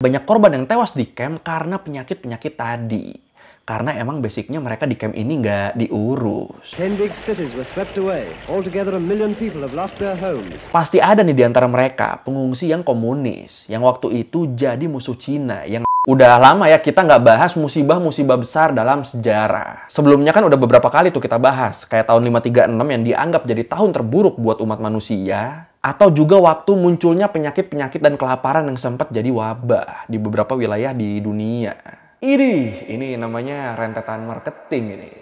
Banyak korban yang tewas di camp karena penyakit-penyakit tadi. Karena emang basicnya mereka di camp ini nggak diurus. 10 big cities were swept away. Altogether 1 million people have lost their homes. Pasti ada nih di antara mereka pengungsi yang komunis, yang waktu itu jadi musuh Cina, yang udah lama ya kita nggak bahas musibah-musibah besar dalam sejarah. Sebelumnya kan udah beberapa kali tuh kita bahas, kayak tahun 536 yang dianggap jadi tahun terburuk buat umat manusia, atau juga waktu munculnya penyakit-penyakit dan kelaparan yang sempat jadi wabah di beberapa wilayah di dunia. Ini namanya rentetan marketing ini.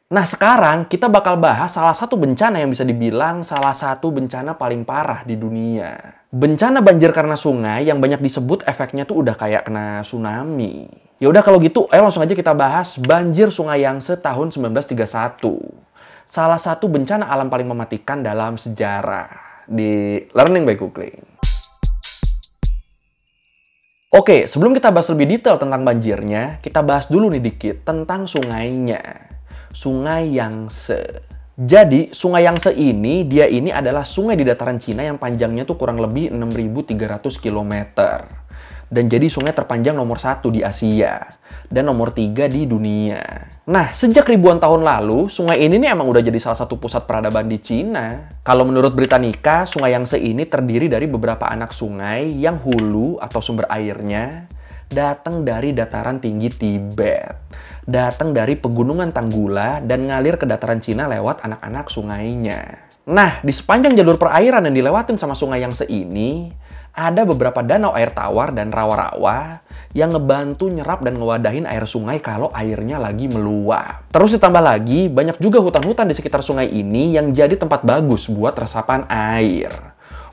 Nah sekarang kita bakal bahas salah satu bencana yang bisa dibilang salah satu bencana paling parah di dunia. Bencana banjir karena sungai yang banyak disebut efeknya tuh udah kayak kena tsunami. Ya udah kalau gitu, ayo langsung aja kita bahas banjir Sungai Yangtze tahun 1931. Salah satu bencana alam paling mematikan dalam sejarah di Learning by Googling. Oke, sebelum kita bahas lebih detail tentang banjirnya, kita bahas dulu nih dikit tentang sungainya. Sungai Yangtze. Jadi, Sungai Yangtze ini adalah sungai di dataran Cina yang panjangnya tuh kurang lebih 6.300 km. Dan jadi sungai terpanjang nomor 1 di Asia. Dan nomor 3 di dunia. Nah, sejak ribuan tahun lalu, sungai ini nih emang udah jadi salah satu pusat peradaban di Cina. Kalau menurut Britannica, Sungai Yangtze ini terdiri dari beberapa anak sungai yang hulu atau sumber airnya datang dari dataran tinggi Tibet, datang dari pegunungan Tanggula, dan ngalir ke dataran Cina lewat anak-anak sungainya. Nah, di sepanjang jalur perairan yang dilewatin sama Sungai Yangtze ini, ada beberapa danau air tawar dan rawa-rawa yang ngebantu nyerap dan ngewadahin air sungai kalau airnya lagi meluap. Terus ditambah lagi, banyak juga hutan-hutan di sekitar sungai ini yang jadi tempat bagus buat resapan air.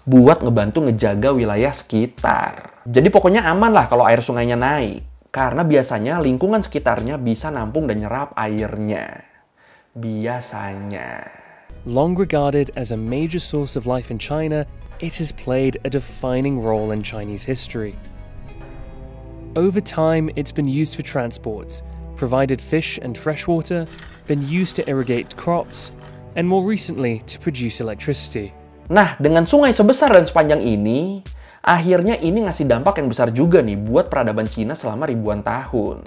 Buat ngebantu ngejaga wilayah sekitar. Jadi pokoknya aman lah kalau air sungainya naik. Karena biasanya lingkungan sekitarnya bisa nampung dan nyerap airnya. Biasanya. Long regarded as a major source of life in China, it has played a defining role in Chinese history. Over time, it's been used for transport, provided fish and freshwater, been used to irrigate crops, and more recently to produce electricity. Nah, dengan sungai sebesar dan sepanjang ini, akhirnya ini ngasih dampak yang besar juga nih buat peradaban Cina selama ribuan tahun.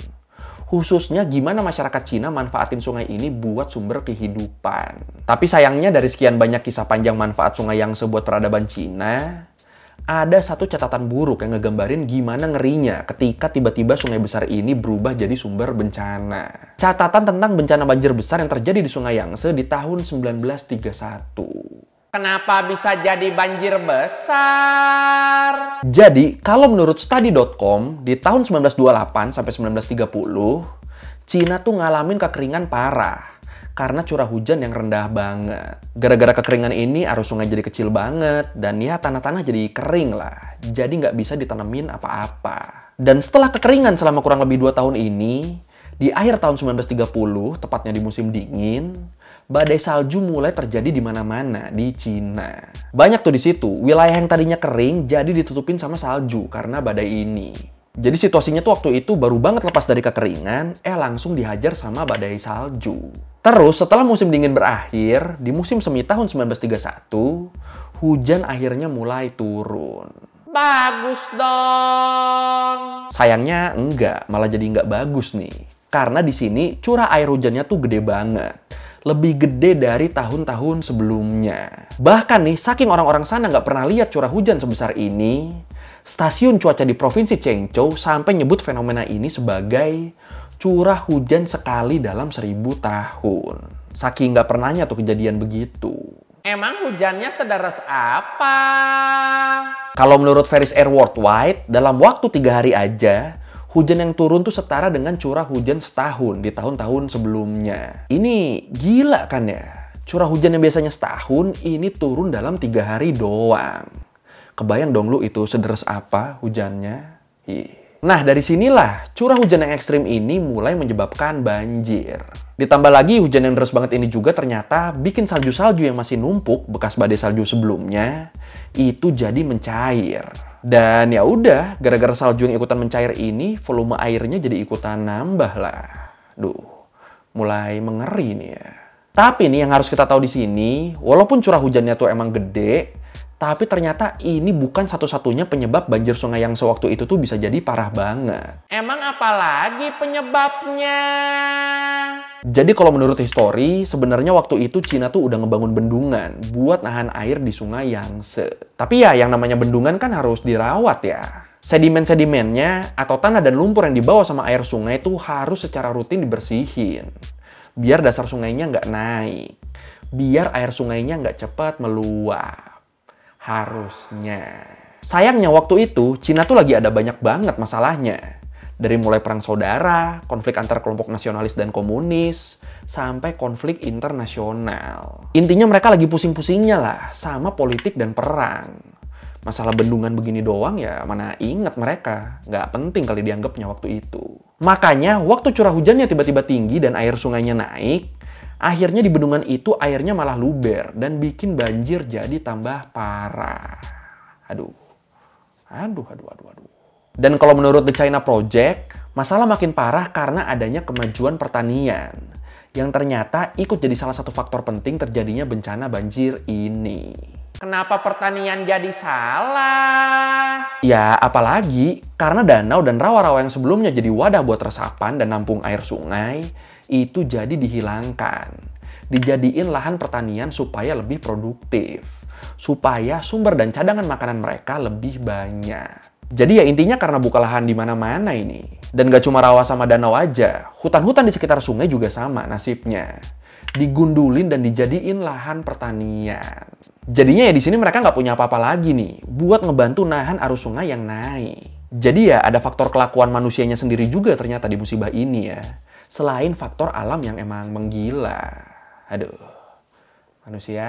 Khususnya gimana masyarakat Cina manfaatin sungai ini buat sumber kehidupan. Tapi sayangnya dari sekian banyak kisah panjang manfaat Sungai Yangtze buat peradaban Cina, ada satu catatan buruk yang ngegambarin gimana ngerinya ketika tiba-tiba sungai besar ini berubah jadi sumber bencana. Catatan tentang bencana banjir besar yang terjadi di Sungai Yangtze di tahun 1931. Kenapa bisa jadi banjir besar? Jadi, kalau menurut study.com, di tahun 1928 sampai 1930, Cina tuh ngalamin kekeringan parah karena curah hujan yang rendah banget. Gara-gara kekeringan ini, arus sungai jadi kecil banget, dan ya tanah-tanah jadi kering lah. Jadi nggak bisa ditanemin apa-apa. Dan setelah kekeringan selama kurang lebih 2 tahun ini, di akhir tahun 1930, tepatnya di musim dingin, badai salju mulai terjadi di mana-mana di Cina. Banyak tuh di situ, wilayah yang tadinya kering jadi ditutupin sama salju karena badai ini. Jadi situasinya tuh waktu itu baru banget lepas dari kekeringan, langsung dihajar sama badai salju. Terus setelah musim dingin berakhir, di musim semi tahun 1931, hujan akhirnya mulai turun. Bagus dong! Sayangnya enggak, malah jadi nggak bagus nih. Karena di sini curah air hujannya tuh gede banget. Lebih gede dari tahun-tahun sebelumnya. Bahkan nih, saking orang-orang sana nggak pernah lihat curah hujan sebesar ini, stasiun cuaca di Provinsi Chengzhou sampai nyebut fenomena ini sebagai curah hujan sekali dalam 1000 tahun. Saking nggak pernahnya tuh kejadian begitu. Emang hujannya sederas apa? Kalau menurut Ferris Air Worldwide, dalam waktu 3 hari aja, hujan yang turun tuh setara dengan curah hujan setahun di tahun-tahun sebelumnya. Ini gila kan ya? Curah hujan yang biasanya setahun, ini turun dalam 3 hari doang. Kebayang dong lu itu sederas apa hujannya? Nah, dari sinilah curah hujan yang ekstrim ini mulai menyebabkan banjir. Ditambah lagi hujan yang deras banget ini juga ternyata bikin salju-salju yang masih numpuk bekas badai salju sebelumnya itu jadi mencair. Dan ya udah, gara-gara salju yang ikutan mencair ini, volume airnya jadi ikutan nambah lah. Duh, mulai mengeri nih ya. Tapi nih yang harus kita tahu di sini, walaupun curah hujannya tuh emang gede, Tapi ternyata ini bukan satu-satunya penyebab banjir sungai yang sewaktu itu tuh bisa jadi parah banget. Emang apa lagi penyebabnya? Jadi kalau menurut histori, sebenarnya waktu itu Cina tuh udah ngebangun bendungan buat nahan air di sungai Yangtze. Tapi ya yang namanya bendungan kan harus dirawat ya. Sedimen-sedimennya atau tanah dan lumpur yang dibawa sama air sungai itu harus secara rutin dibersihin. Biar dasar sungainya nggak naik. Biar air sungainya nggak cepat meluap. Harusnya. Sayangnya waktu itu, Cina tuh lagi ada banyak banget masalahnya. Dari mulai perang saudara, konflik antar kelompok nasionalis dan komunis, sampai konflik internasional. Intinya mereka lagi pusing-pusingnya lah sama politik dan perang. Masalah bendungan begini doang ya mana inget mereka. Nggak penting kali dianggapnya waktu itu. Makanya waktu curah hujannya tiba-tiba tinggi dan air sungainya naik, akhirnya di bendungan itu airnya malah luber dan bikin banjir jadi tambah parah. Aduh. Dan kalau menurut The China Project, masalah makin parah karena adanya kemajuan pertanian yang ternyata ikut jadi salah satu faktor penting terjadinya bencana banjir ini. Kenapa pertanian jadi salah? Ya, apalagi karena danau dan rawa-rawa yang sebelumnya jadi wadah buat resapan dan nampung air sungai, itu jadi dihilangkan. Dijadiin lahan pertanian supaya lebih produktif. Supaya sumber dan cadangan makanan mereka lebih banyak. Jadi ya intinya karena buka lahan di mana-mana ini. Dan gak cuma rawa sama danau aja, hutan-hutan di sekitar sungai juga sama nasibnya. Digundulin dan dijadiin lahan pertanian. Jadinya ya di sini mereka nggak punya apa-apa lagi nih buat ngebantu nahan arus sungai yang naik. Jadi ya ada faktor kelakuan manusianya sendiri juga ternyata di musibah ini ya. Selain faktor alam yang emang menggila. Aduh. Manusia.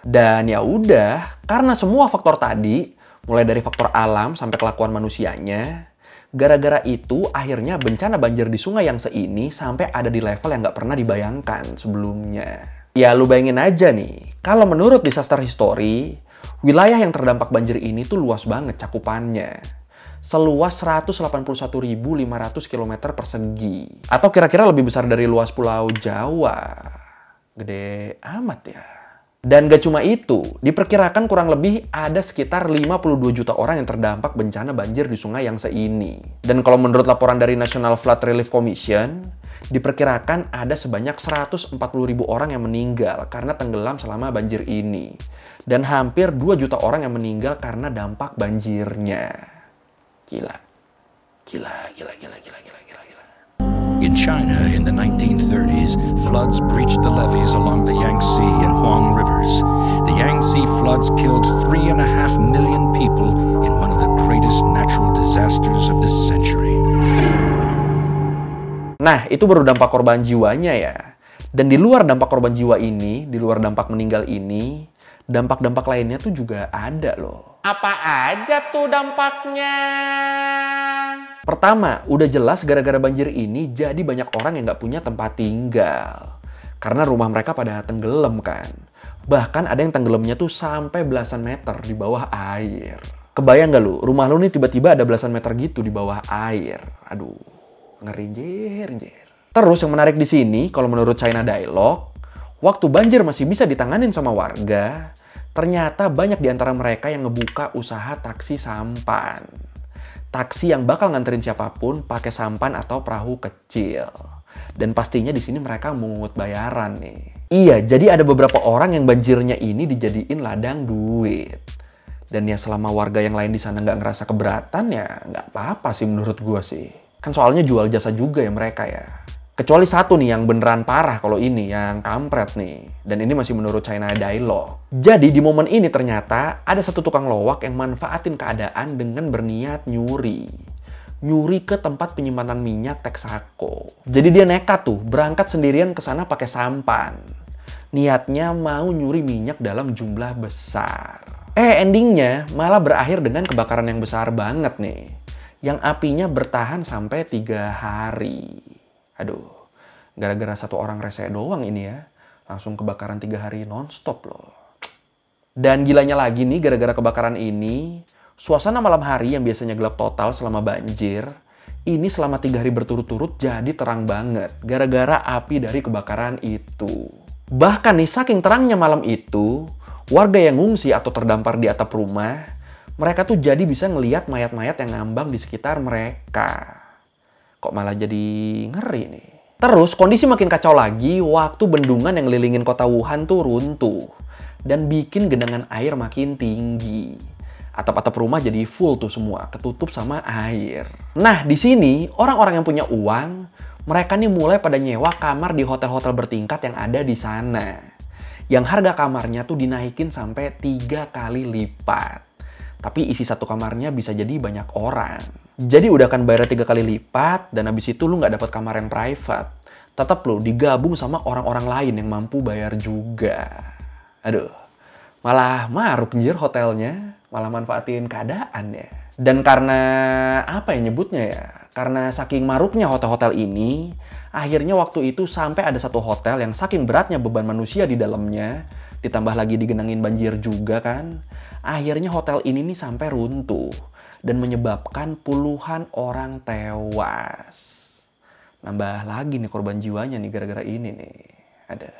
Dan ya udah, karena semua faktor tadi, mulai dari faktor alam sampai kelakuan manusianya, gara-gara itu akhirnya bencana banjir di sungai Yangtze ini sampai ada di level yang nggak pernah dibayangkan sebelumnya. Ya lu bayangin aja nih, kalau menurut disaster history, wilayah yang terdampak banjir ini tuh luas banget cakupannya. Seluas 181.500 km persegi. Atau kira-kira lebih besar dari luas Pulau Jawa. Gede amat ya. Dan gak cuma itu, diperkirakan kurang lebih ada sekitar 52 juta orang yang terdampak bencana banjir di sungai Yangtze ini. Dan kalau menurut laporan dari National Flood Relief Commission, diperkirakan ada sebanyak 140.000 orang yang meninggal karena tenggelam selama banjir ini. Dan hampir 2 juta orang yang meninggal karena dampak banjirnya. Gila. In China, in the 1930s, floods breached the levees along the Yangtze and Huang rivers. The Yangtze floods killed 3.5 million people in one of the greatest natural disasters of this century. Nah, itu baru dampak korban jiwanya ya. Dan di luar dampak korban jiwa ini, di luar dampak meninggal ini, dampak-dampak lainnya tuh juga ada loh. Apa aja tuh dampaknya? Pertama, udah jelas gara-gara banjir ini jadi banyak orang yang nggak punya tempat tinggal. Karena rumah mereka pada tenggelam kan. Bahkan ada yang tenggelamnya tuh sampai belasan meter di bawah air. Kebayang nggak lu, rumah lu nih tiba-tiba ada belasan meter gitu di bawah air. Aduh, ngeri anjir. Terus yang menarik di sini, kalau menurut China Dialogue, waktu banjir masih bisa ditanganin sama warga, ternyata banyak di antara mereka yang ngebuka usaha taksi sampan. Taksi yang bakal nganterin siapapun pakai sampan atau perahu kecil. Dan pastinya di sini mereka mungut bayaran nih. Iya, jadi ada beberapa orang yang banjirnya ini dijadiin ladang duit. Dan ya selama warga yang lain di sana nggak ngerasa keberatan ya nggak apa-apa sih menurut gua sih. Kan soalnya jual jasa juga ya mereka ya. Kecuali satu nih yang beneran parah kalau ini, yang kampret nih. Dan ini masih menurut China Dialogue. Jadi di momen ini ternyata ada satu tukang lowak yang manfaatin keadaan dengan berniat nyuri. Nyuri ke tempat penyimpanan minyak Texaco. Jadi dia nekat tuh, berangkat sendirian ke sana pakai sampan. Niatnya mau nyuri minyak dalam jumlah besar. Endingnya malah berakhir dengan kebakaran yang besar banget nih. Yang apinya bertahan sampai 3 hari. Aduh, gara-gara satu orang rese doang ini ya. Langsung kebakaran 3 hari nonstop loh. Dan gilanya lagi nih, gara-gara kebakaran ini, suasana malam hari yang biasanya gelap total selama banjir, ini selama 3 hari berturut-turut jadi terang banget. Gara-gara api dari kebakaran itu. Bahkan nih, saking terangnya malam itu, Warga yang ngungsi atau terdampar di atap rumah, mereka tuh jadi bisa ngelihat mayat-mayat yang ngambang di sekitar mereka. Kok malah jadi ngeri nih. Terus kondisi makin kacau lagi waktu bendungan yang ngelilingin kota Wuhan tuh runtuh dan bikin genangan air makin tinggi. Atap-atap rumah jadi full tuh semua, ketutup sama air. Nah, di sini orang-orang yang punya uang, mereka nih mulai pada nyewa kamar di hotel-hotel bertingkat yang ada di sana. Yang harga kamarnya tuh dinaikin sampai 3 kali lipat. Tapi isi satu kamarnya bisa jadi banyak orang. Jadi udah kan bayar 3 kali lipat, dan habis itu lu nggak dapat kamar yang private. Tetap lu digabung sama orang-orang lain yang mampu bayar juga. Aduh, malah maruk anjir hotelnya. Malah manfaatin keadaan ya. Dan karena apa ya nyebutnya ya? Karena saking maruknya hotel-hotel ini, akhirnya waktu itu sampai ada satu hotel yang saking beratnya beban manusia di dalamnya, ditambah lagi digenangin banjir juga kan, akhirnya hotel ini nih sampai runtuh dan menyebabkan puluhan orang tewas. Nambah lagi nih korban jiwanya nih gara-gara ini nih. Ada.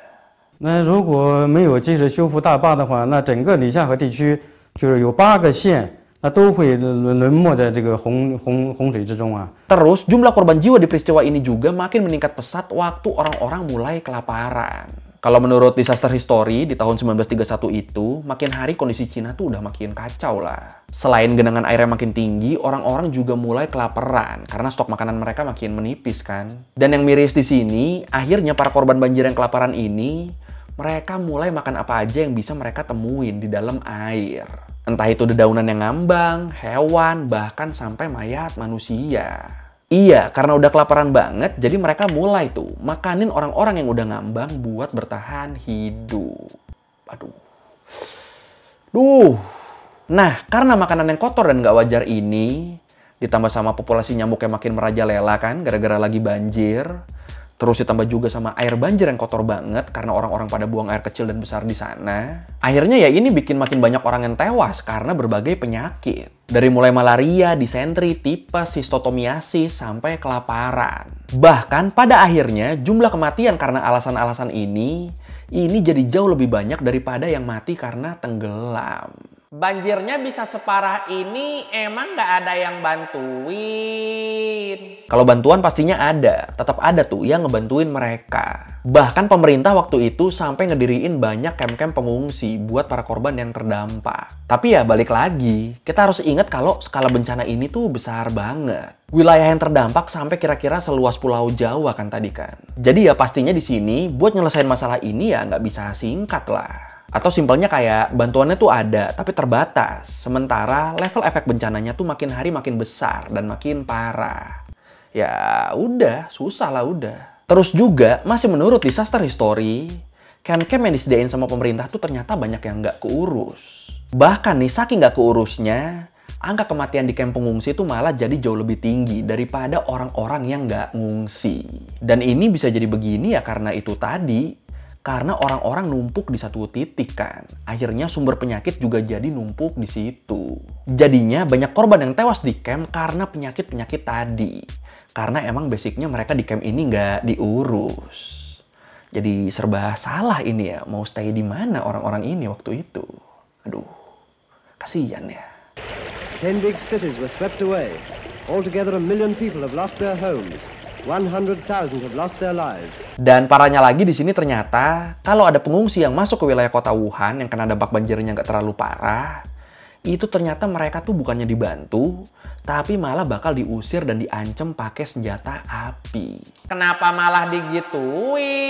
那如果没有这个修复大坝的话，那整个里夏河地区就是有8个县，那都会沦没在这个洪水之中啊。 Terus jumlah korban jiwa di peristiwa ini juga makin meningkat pesat waktu orang-orang mulai kelaparan. Kalau menurut Disaster History di tahun 1931 itu, makin hari kondisi Cina tuh udah makin kacau lah. Selain genangan airnya makin tinggi, orang-orang juga mulai kelaparan karena stok makanan mereka makin menipis kan. Dan yang miris di sini, akhirnya para korban banjir yang kelaparan ini, mereka mulai makan apa aja yang bisa mereka temuin di dalam air. Entah itu dedaunan yang ngambang, hewan, bahkan sampai mayat manusia. Iya, karena udah kelaparan banget, jadi mereka mulai tuh makanin orang-orang yang udah ngambang buat bertahan hidup. Aduh. Nah, karena makanan yang kotor dan nggak wajar ini, ditambah sama populasi nyamuk yang makin merajalela kan, gara-gara lagi banjir, terus ditambah juga sama air banjir yang kotor banget karena orang-orang pada buang air kecil dan besar di sana. Akhirnya ya ini bikin makin banyak orang yang tewas karena berbagai penyakit. Dari mulai malaria, disentri, tipes, sistotomiasis, sampai kelaparan. Bahkan pada akhirnya jumlah kematian karena alasan-alasan ini jadi jauh lebih banyak daripada yang mati karena tenggelam. Banjirnya bisa separah ini, emang nggak ada yang bantuin? Kalau bantuan pastinya ada, tetap ada tuh yang ngebantuin mereka. Bahkan pemerintah waktu itu sampai ngediriin banyak camp-camp pengungsi buat para korban yang terdampak. Tapi ya balik lagi, kita harus ingat kalau skala bencana ini tuh besar banget. Wilayah yang terdampak sampai kira-kira seluas Pulau Jawa kan tadi kan. Jadi ya pastinya di sini buat nyelesain masalah ini ya nggak bisa singkat lah. Atau simpelnya kayak bantuannya tuh ada, tapi terbatas. Sementara level efek bencananya tuh makin hari makin besar dan makin parah. Ya udah, susah lah udah. Terus juga, masih menurut Disaster History, camp-camp yang disediain sama pemerintah tuh ternyata banyak yang nggak keurus. Bahkan nih, saking nggak keurusnya, angka kematian di camp pengungsi itu malah jadi jauh lebih tinggi daripada orang-orang yang nggak ngungsi. Dan ini bisa jadi begini ya karena itu tadi. Karena orang-orang numpuk di satu titik kan. Akhirnya sumber penyakit juga jadi numpuk di situ. Jadinya banyak korban yang tewas di camp karena penyakit-penyakit tadi. Karena emang basicnya mereka di camp ini nggak diurus. Jadi serba salah ini ya. Mau stay di mana orang-orang ini waktu itu. Aduh, kasihan ya. 10 big cities were swept away. Altogether 1 million people have lost their homes. 100,000 have lost their lives. Dan parahnya lagi di sini ternyata kalau ada pengungsi yang masuk ke wilayah kota Wuhan yang kena dampak banjirnya nggak terlalu parah, itu ternyata mereka tuh bukannya dibantu, tapi malah bakal diusir dan diancam pakai senjata api. Kenapa malah digituin?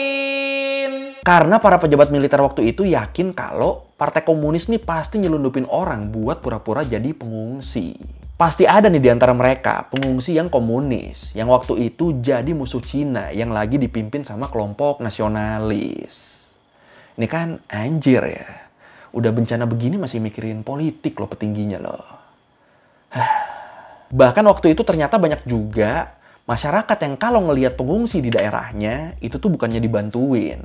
Karena para pejabat militer waktu itu yakin kalau Partai Komunis nih pasti nyelundupin orang buat pura-pura jadi pengungsi. Pasti ada nih di antara mereka pengungsi yang komunis, yang waktu itu jadi musuh Cina yang lagi dipimpin sama kelompok nasionalis. Ini kan anjir ya. Udah bencana begini masih mikirin politik loh petingginya loh. Bahkan waktu itu ternyata banyak juga masyarakat yang kalau ngelihat pengungsi di daerahnya itu tuh bukannya dibantuin,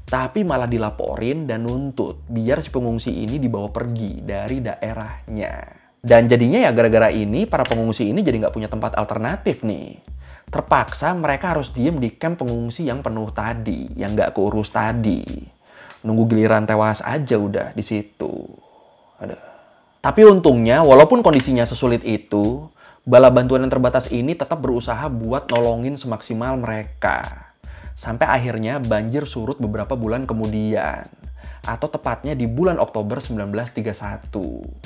tapi malah dilaporin dan nuntut biar si pengungsi ini dibawa pergi dari daerahnya. Dan jadinya ya gara-gara ini para pengungsi ini jadi nggak punya tempat alternatif nih. Terpaksa mereka harus diem di camp pengungsi yang penuh tadi, yang nggak keurus tadi. Nunggu giliran tewas aja udah di situ. Aduh. Tapi untungnya, walaupun kondisinya sesulit itu, bala bantuan yang terbatas ini tetap berusaha buat nolongin semaksimal mereka. Sampai akhirnya banjir surut beberapa bulan kemudian. Atau tepatnya di bulan Oktober 1931.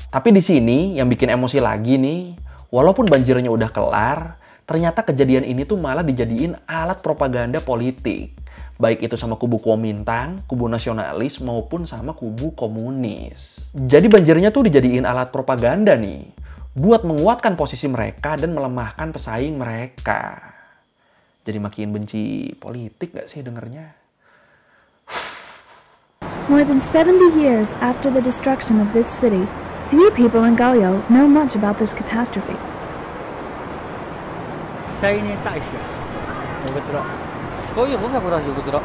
Tapi di sini yang bikin emosi lagi nih, walaupun banjirnya udah kelar, ternyata kejadian ini tuh malah dijadiin alat propaganda politik. Baik itu sama kubu Kuomintang, kubu nasionalis, maupun sama kubu komunis. Jadi banjirnya tuh dijadiin alat propaganda nih, buat menguatkan posisi mereka dan melemahkan pesaing mereka. Jadi makin benci politik gak sih dengernya? More than 70 years after the destruction of this city, few people in Gaoyou know much about this catastrophe. 下一年大雪，我不知道。高一红海过大雪不知道。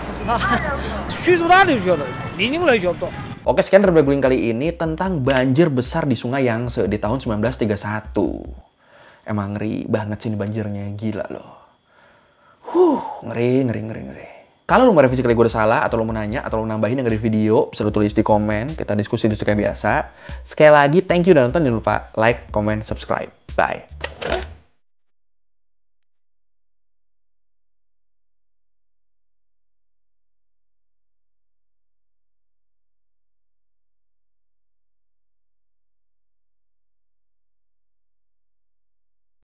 不知道。水多大就晓得，你来晓不到。 Oke, sekian dari Blaguling kali ini tentang banjir besar di Sungai Yangtze di tahun 1931. Emang ngeri banget sih ini banjirnya, gila loh. Ngeri. Kalau lu mau revisi kali gue udah salah, atau lu mau nanya, atau lu nambahin yang dari video, bisa lu tulis di komen, kita diskusi kayak biasa. Sekali lagi, thank you udah nonton, jangan lupa like, comment, subscribe. Bye.